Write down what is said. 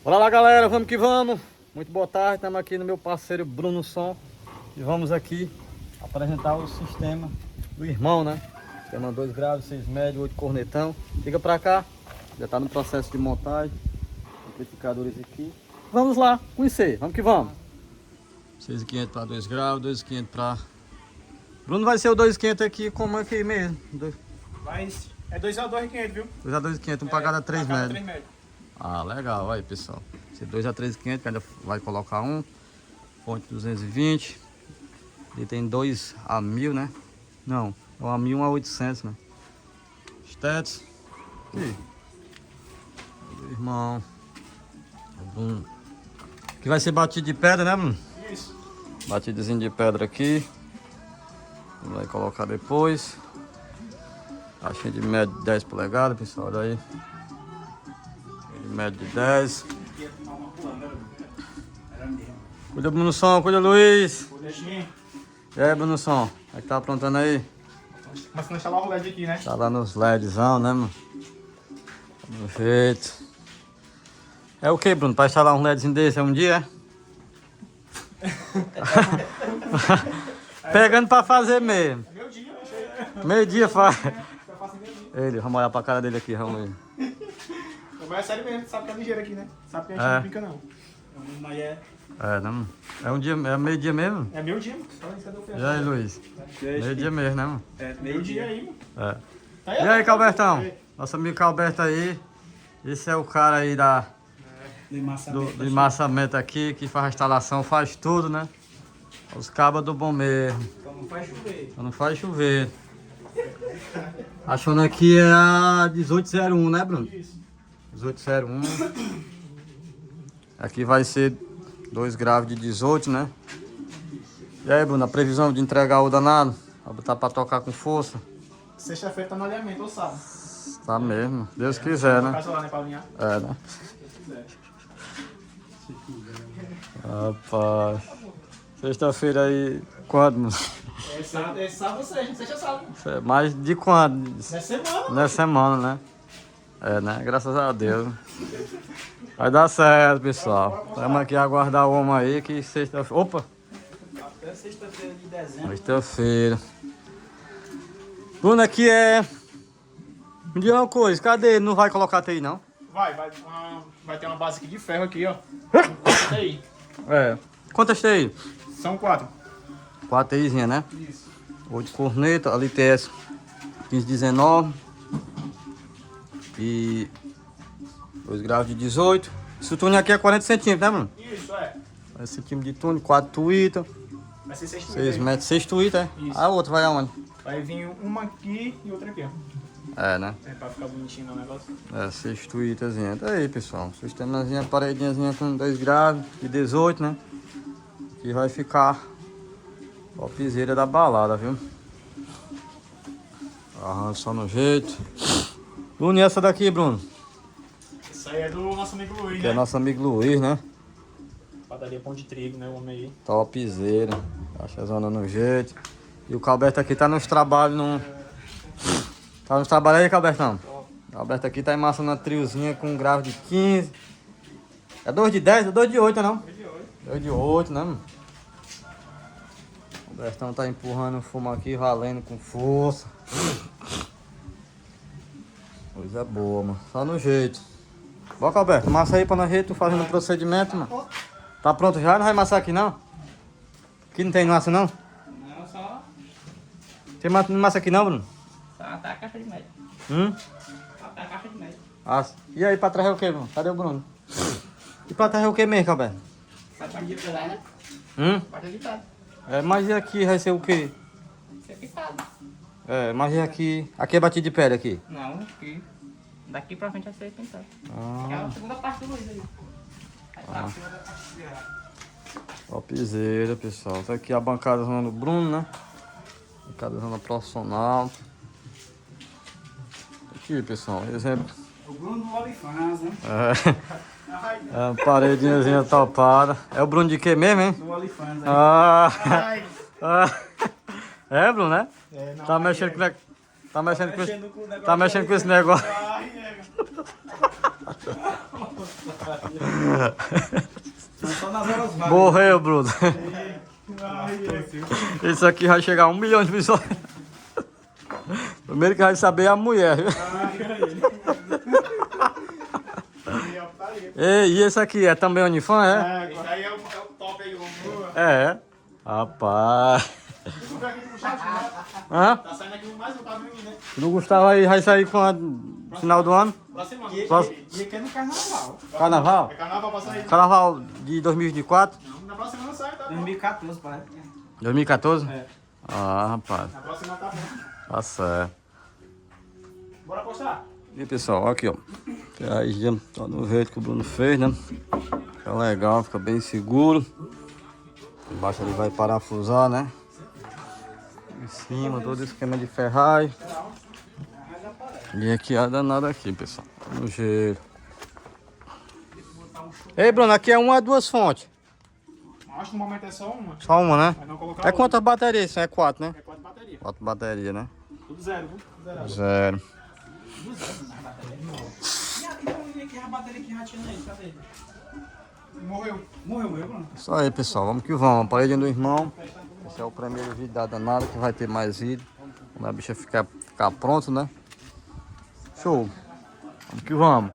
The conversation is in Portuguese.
Bora lá, galera, vamos que vamos. Muito boa tarde, estamos aqui no meu parceiro Bruno Som e vamos aqui apresentar o sistema do irmão, né? Sistema 2 graves, 6 médio, 8 cornetão. Fica pra cá, já está no processo de montagem. Amplificadores aqui. Vamos lá conhecer, vamos que vamos. 6.500 para 2 graus, 2.500 para... Bruno, vai ser o 2.500 aqui como aqui mesmo. Mas é 2A2.500, viu? 2A2.500, um para cada 3 médio. 3 médio. Ah, legal, aí pessoal. Esse 2A3.500 que ainda vai colocar um. Fonte 220. Ele tem 2A1000, né? Não, é um A1000, um A800, né? Stats. Aqui. Irmão. Bruno. Aqui vai ser batido de pedra, né, Bruno? Isso. Batidozinho de pedra aqui. Vai colocar depois. Caixinha de médio de 10 polegadas, pessoal. Olha aí. De médio de 10. Cuida, Bruno Som. Cuida, Luiz. E aí, Bruno Som? Como é que tá aprontando aí? Mas não instalar o LED aqui, né? Tá lá nos LEDzão, né, mano? Do jeito. É o que, Bruno? Pra instalar um LEDzinho desse é um dia? Pegando pra fazer mesmo. Meu dia, Meio dia faz. Ele, vamos olhar pra cara dele aqui, vamos ver. Mas é sério mesmo, sabe que é ligeiro aqui, né? Sabe que a gente É. não brinca, não. Mas Não. É um dia, é meio dia mesmo? é meu dia, mano. Só isso que eu E aí, Luiz? Meio dia mesmo, né, mano? É meio dia aí, mano. É. Tá E aí, Calbertão? Nosso amigo Calberto aí. Esse é o cara aí do emmassamento aqui, que faz a instalação, faz tudo, né? Os cabos do bom mesmo. Então não faz chover. Só não faz chover. Achando aqui é a 1801, né, Bruno? Isso. 1801. Aqui vai ser 2 graves de 18, né? E aí, Bruno, a previsão de entregar o danado? Vai botar pra tocar com força? Sexta-feira tá no alinhamento, ou sábado. Tá mesmo, Deus quiser, né? Faz lá, né, pra alinhar. É, né? Rapaz. Sexta-feira aí, quando, mano? É sábado ou seja sábado. Mais de quando? É semana. Nessa semana, né? É, né? Graças a Deus. Vai dar certo, pessoal. Vamos aqui aguardar o homem aí que sexta-feira... Opa! Até sexta-feira de dezembro. Sexta-feira. Bruno, aqui é... Me diga uma coisa, cadê ele? Não vai colocar TI, não? Vai ter uma base aqui de ferro aqui, ó. Encosta aí. É. Quantas TI? São 4. 4 TIzinha, né? Isso. 8 corneta, ali TS 1519 e 2 graus de 18. Esse túnel aqui é 40 centímetros, né, mano? Isso, é. 40 centímetros de túnel, 4 tuítas, Vai ser 6 6 metros, 6 tuítas, é? Isso. A outra vai aonde? Vai vir uma aqui e outra aqui, ó. É, né? É pra ficar bonitinho no negócio. É, 6 tuítazinha. Tá aí, pessoal. Sistemazinha, paredinhazinha com 2 graus de 18, né? Que vai ficar topzera da balada, viu? Arranca só no jeito. Bruno, e essa daqui, Bruno? Isso aí é do nosso amigo Luiz, Que né? é nosso amigo Luiz, né? Padaria Pão de Trigo, né? O homem aí. Topzera. Acha a zona no jeito. E o Calberto aqui tá nos trabalhos no... Tá nos trabalhos aí, Calbertão? O Calberto aqui tá em massa na triozinha com grave de 15. É 2 de 10? É 2 de 8, não? 2 de 8, né, mano? O Calbertão tá empurrando o fumo aqui, valendo com força. Coisa boa, mano. Só no jeito. Bora, Calberto, massa aí pra nós ver, tu fazendo o procedimento, mano. Tá pronto já? Não vai amassar aqui, não? Aqui não tem massa, não? Não, só Tem massa aqui, não, Bruno? tá a caixa de médio. Tá a caixa de médio. Ah, e aí, pra trás é o que, Bruno? Cadê o Bruno? E pra trás é o que mesmo, Calberto? Essa parte de trás, né? Parte de trás. É, mas e aqui vai ser o quê? Isso é picado. É, mas e aqui? Aqui é batido de pedra aqui? Não, aqui. Daqui pra frente vai ser pintado. Ah, É a segunda parte do Luiz aí. Aí tá a segunda parte dele. topzera, pessoal. Tá aqui a bancada do Bruno, né? Bancada profissional. Aqui, pessoal, exemplo. O Bruno do Olifans, né? É uma paredinhazinha topada. É o Bruno de quê mesmo, hein? Do Olifans aí. Ah, Ai. é, Bruno, né? É, não, Tá mexendo com esse negócio. com o negócio Tá mexendo com esse negócio. Ai, nega. Só nas horas vagas. Morreu, Bruno. Isso aqui vai chegar a 1 milhão de visualizações. Primeiro que vai saber é a mulher, viu? Ei, e esse aqui é também Onifan, é? Esse aí é o top aí, vamos. É. Rapaz. Hã? Tá saindo aqui mais um caminho, né? Do Gustavo aí vai sair quando? Final do ano? Próximo ano. E aqui é no carnaval. Carnaval? É carnaval pra sair. Carnaval de 2024? Na próxima ano sai, tá bom. 2014, pai. 2014? É. Ah, rapaz. Na próxima tá bom. Tá certo. Bora postar? E aí, pessoal, aqui ó. Aí já tá no jeito que o Bruno fez, né? Fica legal, fica bem seguro. Embaixo ele vai parafusar, né? Em cima, todo esquema de ferragem. E aqui a danada aqui, pessoal. No jeito. Ei, Bruno, aqui é uma ou duas fontes? Acho que no momento é só uma. Só uma, né? Mas não colocar É outra. quantas baterias? Isso é 4, né? É 4 baterias. 4 baterias, né? Tudo zero, viu? Zero. Zero. E a bateria que já tinha aí, cadê? Morreu. Morreu, mano. Isso aí, pessoal. Vamos que vamos. Aparelho do irmão. Esse é o primeiro vídeo da danada, que vai ter mais vídeo. Quando a bicha ficar pronto, né? Show. Vamos que vamos.